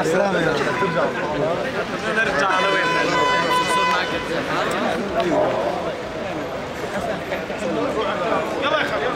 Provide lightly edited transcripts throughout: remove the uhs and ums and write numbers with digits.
السلامة يا نرجع على وين؟ يلا يا خالد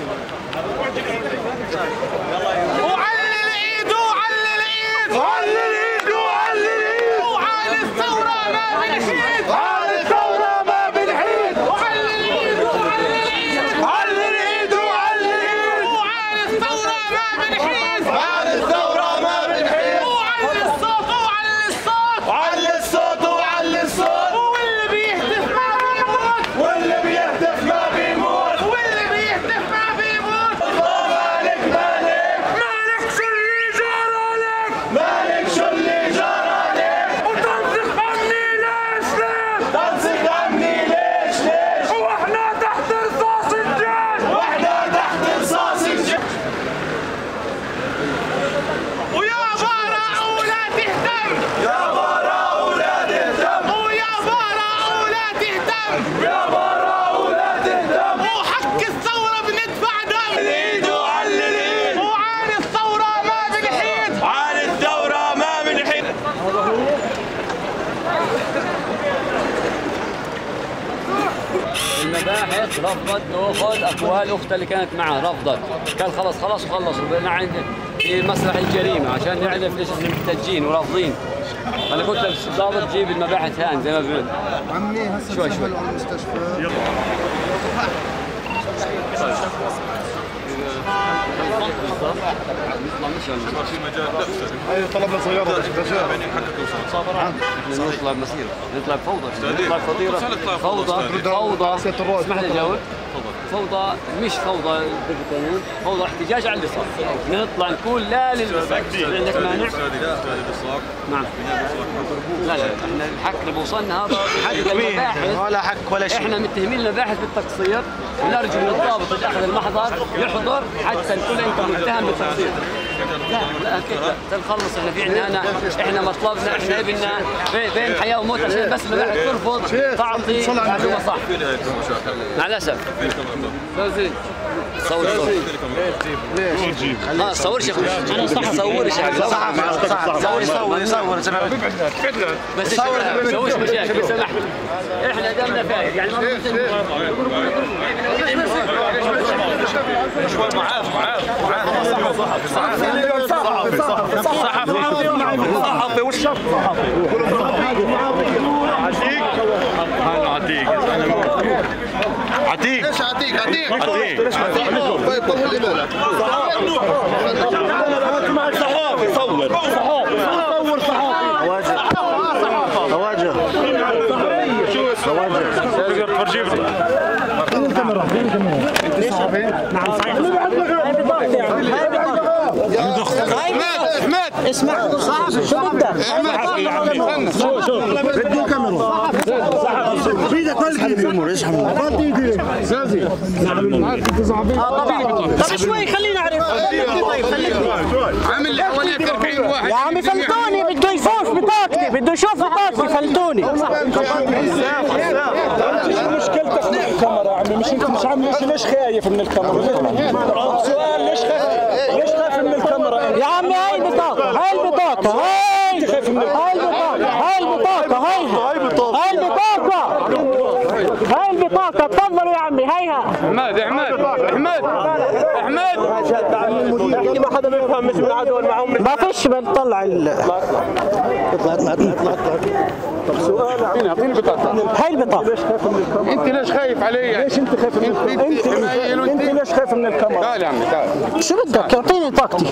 وعلي العيد وعلي العيد وعلي العيد وعلي العيد وعلي الثورة ما بنحيد وعلي الثورة ما بنحيد وعلي العيد وعلي العيد وعلي العيد وعلي العيد وعلي الثورة ما بنحيد وعلي الثورة ما بنحيد وعلي الصوت وعلي الصوت وعلي الصوت وعلي الصوت واللي بيهتف ما بيموت واللي بيهتف ما بيموت واللي بيهتف ما بيموت مالك مالك مالك شو اللي جرى لك مالك شو اللي جرى لك وتنسق عني ليش ليش تنسق عني ليش ليش واحنا تحت رصاص الجيش واحنا تحت رصاص الجيش ويا براء ولا تهتم يا براء ولا تهتم ويا براء ولا تهتم يا براء ولا تهتم وحق الثورة بندفع دم اليد وعلي اليد وعاني الثورة ما بنحيد عاني الثورة ما بنحيد المباحث رفضت تاخذ اقوال اختها اللي كانت معها، رفضت، قال خلص وخلصوا بدنا عند في مسرح الجريمه عشان نعرف ليش احنا محتاجين ورافضين. انا قلت للضابط جيب المباحث هان زي ما بيقول عمي هسه شوي المستشفى في مجال اي طلبنا سياره يعني حقك نطلع مسيره، نطلع بفوضى، نطلع فوضى اسمح لي اجاوب. فوضى مش فوضى فوضى احتجاج على اللي صار، نطلع نقول لا للوساق، عندك مانع؟ نعم لا احنا الحق اللي بوصلنا هذا حق المباحث ولا حق ولا شيء، احنا متهمين المباحث بالتقصير ونرجو من الضابط اللي اخذ المحضر يحضر حتى نقول انت متهم بالتقصير. لا اكيد لا نخلص، احنا في عندنا احنا مطلبنا احنا ابننا بين حياه وموت عشان بس المباحث ترفض تعطي معلومه صح. مع الاسف زين صور ليش؟ ما تصورش يا اخوي، انا صح صورش يا اخوي، صور بس ما تسويش مشاكل سمح. احنا دمنا فاير يعني شوي معاف صحفي وش عتيق ايش عتيق طيب طول لي بالك صحافي صور خواجه سرقة فرجيبني الكاميرا انت صحفي؟ نعم صحيح. احمد اسمع صحفي شو بدك؟ احمد شو بده كاميرا بيدك الامور ايش سازي طب شوي خليني اعرف. طيب خليك عامل اللي حواليك 40 واحد يا عمي فلتوني، بده يشوف بطاقتي، بده يشوف بطاقتي فلتوني. مشكلتك مع الكاميرا يا عمي، مش انت مش عم ليش خايف من الكاميرا؟ سؤال ليش خايف من الكاميرا؟ يا عمي هاي البطاقة، هاي البطاقة، هاي البطاقة، تفضل يا عمي هيها. احمد ما حدا بيفهم، مش من عدول معهم ما فيش بنطلع اطلع. طب سؤال اعطيني البطاقة. هاي البطاقة. انت ليش خايف علي؟ ليش انت خايف من الكاميرا؟ انت ليش خايف من الكاميرا؟ تعال يا عمي تعال. شو بدك؟ اعطيني طاقتي.